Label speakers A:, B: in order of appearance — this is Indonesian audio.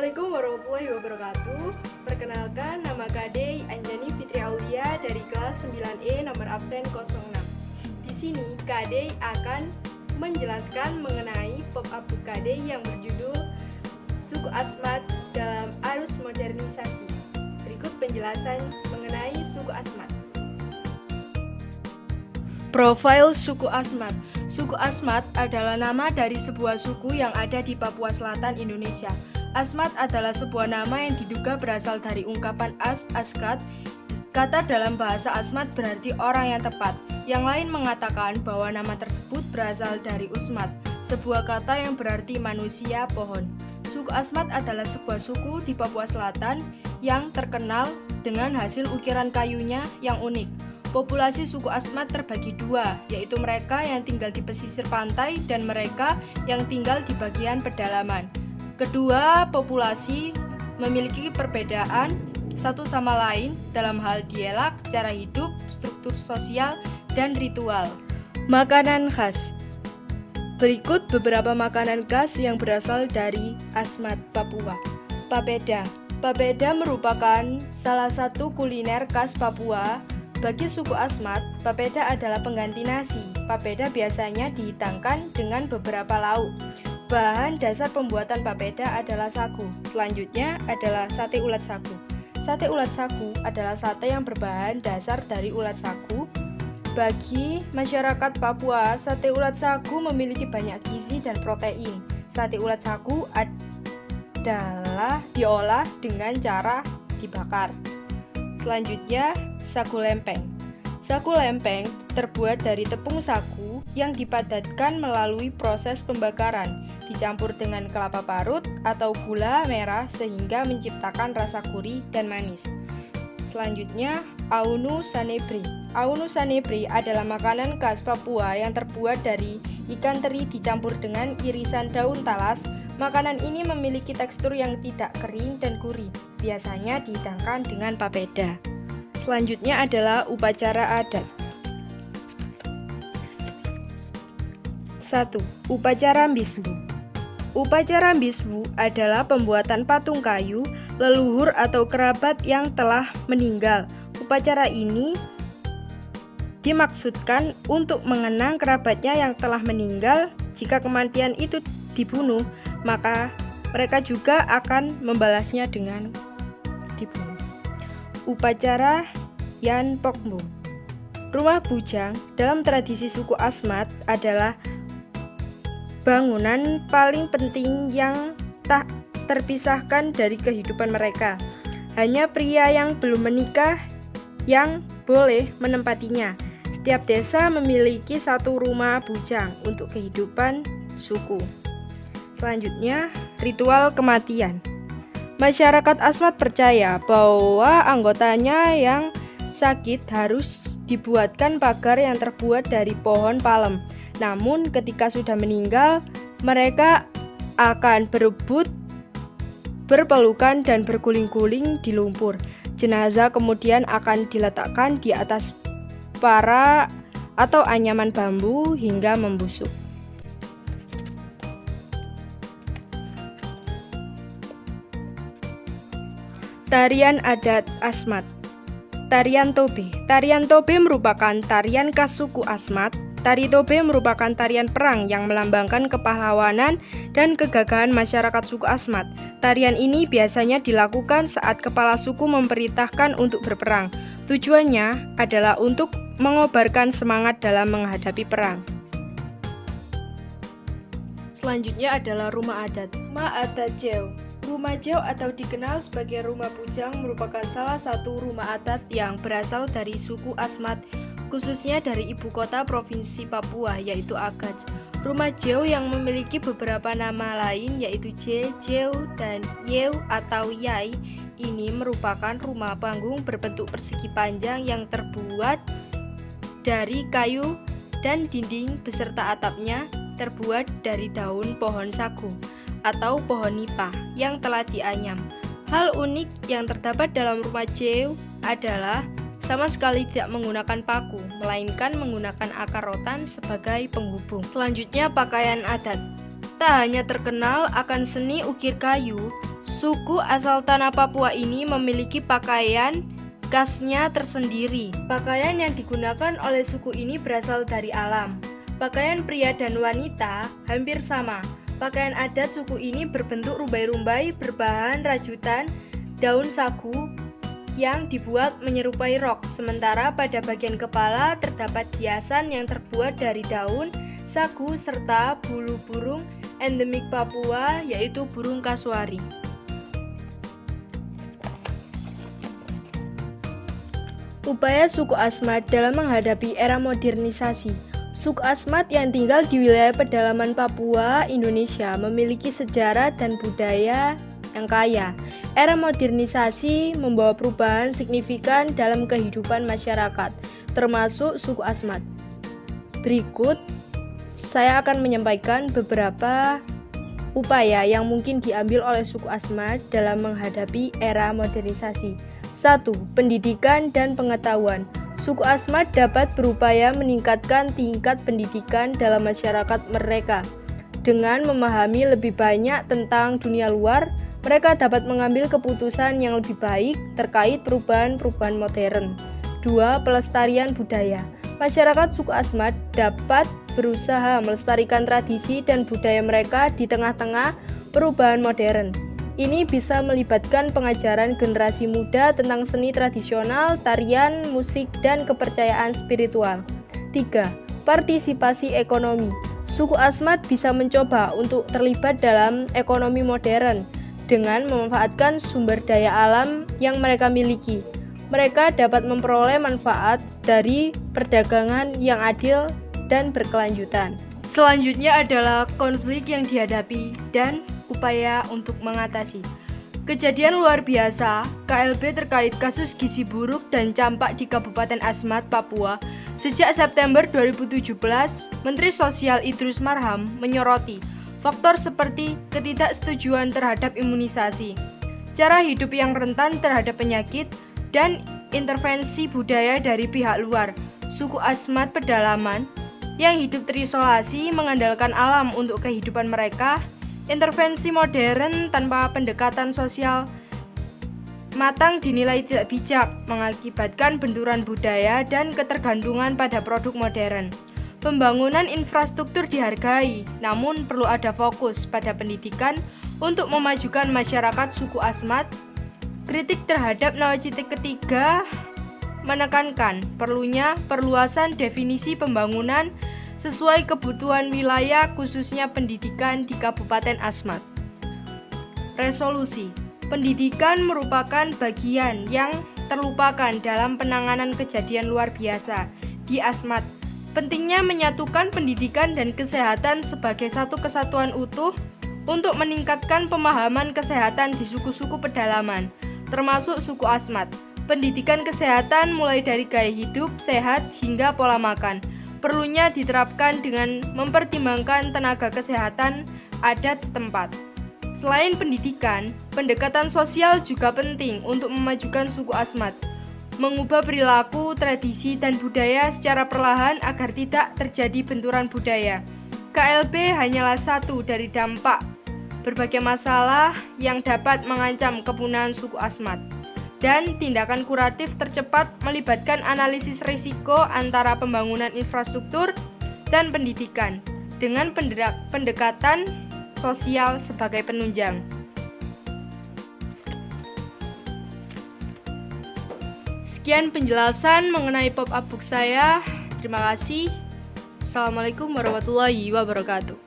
A: Assalamualaikum warahmatullahi wabarakatuh. Perkenalkan, nama Kade Anjani Fitri Aulia dari kelas 9E nomor absen 06. Di sini Kade akan menjelaskan mengenai pop-up book Kade yang berjudul Suku Asmat dalam Arus Modernisasi. Berikut penjelasan mengenai suku Asmat. Profil suku Asmat. Suku Asmat adalah nama dari sebuah suku yang ada di Papua Selatan, Indonesia. Asmat adalah sebuah nama yang diduga berasal dari ungkapan askat. Kata dalam bahasa Asmat berarti orang yang tepat. Yang lain mengatakan bahwa nama tersebut berasal dari Usmat, sebuah kata yang berarti manusia pohon. Suku Asmat adalah sebuah suku di Papua Selatan yang terkenal dengan hasil ukiran kayunya yang unik. Populasi suku Asmat terbagi dua, yaitu mereka yang tinggal di pesisir pantai dan mereka yang tinggal di bagian pedalaman. Kedua populasi memiliki perbedaan satu sama lain dalam hal dialek, cara hidup, struktur sosial, dan ritual. Makanan khas. Berikut beberapa makanan khas yang berasal dari Asmat Papua. Papeda. Papeda merupakan salah satu kuliner khas Papua. Bagi suku Asmat, papeda adalah pengganti nasi. Papeda biasanya dihidangkan dengan beberapa lauk. Bahan dasar pembuatan papeda adalah sagu. Selanjutnya adalah sate ulat sagu. Sate ulat sagu adalah sate yang berbahan dasar dari ulat sagu. Bagi masyarakat Papua, sate ulat sagu memiliki banyak gizi dan protein. Sate ulat sagu adalah diolah dengan cara dibakar. Selanjutnya, sagu lempeng. Sagu lempeng terbuat dari tepung sagu yang dipadatkan melalui proses pembakaran, dicampur dengan kelapa parut atau gula merah sehingga menciptakan rasa gurih dan manis. Selanjutnya, aunu sanebri. Aunu sanebri adalah makanan khas Papua yang terbuat dari ikan teri dicampur dengan irisan daun talas. Makanan ini memiliki tekstur yang tidak kering dan gurih. Biasanya dihidangkan dengan papeda. Selanjutnya adalah upacara adat. 1. Upacara Mbismu. Upacara Mbismu adalah pembuatan patung kayu leluhur atau kerabat yang telah meninggal. Upacara ini dimaksudkan untuk mengenang kerabatnya yang telah meninggal. Jika kematian itu dibunuh, maka mereka juga akan membalasnya dengan dibunuh. Upacara Yan Pokmu. Rumah bujang dalam tradisi suku Asmat adalah bangunan paling penting yang tak terpisahkan dari kehidupan mereka. Hanya pria yang belum menikah yang boleh menempatinya. Setiap desa memiliki satu rumah bujang untuk kehidupan suku. Selanjutnya, ritual kematian. Masyarakat Asmat percaya bahwa anggotanya yang sakit harus dibuatkan pagar yang terbuat dari pohon palem. Namun ketika sudah meninggal, mereka akan berebut, berpelukan dan berguling-guling di lumpur. Jenazah kemudian akan diletakkan di atas para atau anyaman bambu hingga membusuk. Tarian adat Asmat. Tarian Tobe. Tarian Tobe merupakan tarian khas suku Asmat. Tari Tobe merupakan tarian perang yang melambangkan kepahlawanan dan kegagahan masyarakat suku Asmat. Tarian ini biasanya dilakukan saat kepala suku memerintahkan untuk berperang. Tujuannya adalah untuk mengobarkan semangat dalam menghadapi perang. Selanjutnya adalah rumah adat. Rumah adat Jeo. Rumah Jeo atau dikenal sebagai rumah bujang merupakan salah satu rumah adat yang berasal dari suku Asmat, khususnya dari ibu kota provinsi Papua yaitu Agats. Rumah Jeo yang memiliki beberapa nama lain yaitu Jeo dan Yew atau Yai ini merupakan rumah panggung berbentuk persegi panjang yang terbuat dari kayu dan dinding beserta atapnya terbuat dari daun pohon sagu atau pohon nipah yang telah dianyam. Hal unik yang terdapat dalam rumah Jeo adalah sama sekali tidak menggunakan paku, melainkan menggunakan akar rotan sebagai penghubung. Selanjutnya pakaian adat. Tak hanya terkenal akan seni ukir kayu, Suku asal tanah Papua ini memiliki pakaian khasnya tersendiri. Pakaian yang digunakan oleh suku ini berasal dari alam. Pakaian pria dan wanita hampir sama. Pakaian adat suku ini berbentuk rumbai-rumbai berbahan rajutan daun sagu yang dibuat menyerupai rok. Sementara pada bagian kepala terdapat hiasan yang terbuat dari daun sagu serta bulu burung endemik Papua, yaitu burung kasuari. Upaya suku Asmat dalam menghadapi era modernisasi. Suku Asmat yang tinggal di wilayah pedalaman Papua, Indonesia memiliki sejarah dan budaya yang kaya. Era modernisasi membawa perubahan signifikan dalam kehidupan masyarakat, termasuk suku Asmat. Berikut, saya akan menyampaikan beberapa upaya yang mungkin diambil oleh suku Asmat dalam menghadapi era modernisasi. 1. Pendidikan dan pengetahuan. Suku Asmat dapat berupaya meningkatkan tingkat pendidikan dalam masyarakat mereka. Dengan memahami lebih banyak tentang dunia luar, mereka dapat mengambil keputusan yang lebih baik terkait perubahan-perubahan modern. 2. Pelestarian budaya. Masyarakat suku Asmat dapat berusaha melestarikan tradisi dan budaya mereka di tengah-tengah perubahan modern. Ini bisa melibatkan pengajaran generasi muda tentang seni tradisional, tarian, musik, dan kepercayaan spiritual. 3. Partisipasi ekonomi. Suku Asmat bisa mencoba untuk terlibat dalam ekonomi modern dengan memanfaatkan sumber daya alam yang mereka miliki. Mereka dapat memperoleh manfaat dari perdagangan yang adil dan berkelanjutan. Selanjutnya adalah konflik yang dihadapi dan upaya untuk mengatasi. Kejadian luar biasa KLB terkait kasus gizi buruk dan campak di Kabupaten Asmat, Papua. Sejak September 2017, Menteri Sosial Idrus Marham menyoroti faktor seperti ketidaksetujuan terhadap imunisasi, cara hidup yang rentan terhadap penyakit, dan intervensi budaya dari pihak luar. Suku Asmat pedalaman yang hidup terisolasi mengandalkan alam untuk kehidupan mereka. Intervensi modern tanpa pendekatan sosial matang dinilai tidak bijak, mengakibatkan benturan budaya dan ketergantungan pada produk modern. Pembangunan infrastruktur dihargai, namun perlu ada fokus pada pendidikan untuk memajukan masyarakat suku Asmat. Kritik terhadap nawacita ketiga menekankan perlunya perluasan definisi pembangunan sesuai kebutuhan wilayah, khususnya pendidikan di Kabupaten Asmat. Resolusi. Pendidikan merupakan bagian yang terlupakan dalam penanganan kejadian luar biasa di Asmat. Pentingnya menyatukan pendidikan dan kesehatan sebagai satu kesatuan utuh untuk meningkatkan pemahaman kesehatan di suku-suku pedalaman, termasuk suku Asmat. Pendidikan kesehatan mulai dari gaya hidup sehat hingga pola makan perlunya diterapkan dengan mempertimbangkan tenaga kesehatan adat setempat. Selain pendidikan, pendekatan sosial juga penting untuk memajukan suku Asmat, mengubah perilaku, tradisi, dan budaya secara perlahan agar tidak terjadi benturan budaya. KLB hanyalah satu dari dampak berbagai masalah yang dapat mengancam kepunahan suku Asmat. Dan tindakan kuratif tercepat melibatkan analisis risiko antara pembangunan infrastruktur dan pendidikan dengan pendekatan sosial sebagai penunjang. Sekian penjelasan mengenai pop-up book saya. Terima kasih. Assalamualaikum warahmatullahi wabarakatuh.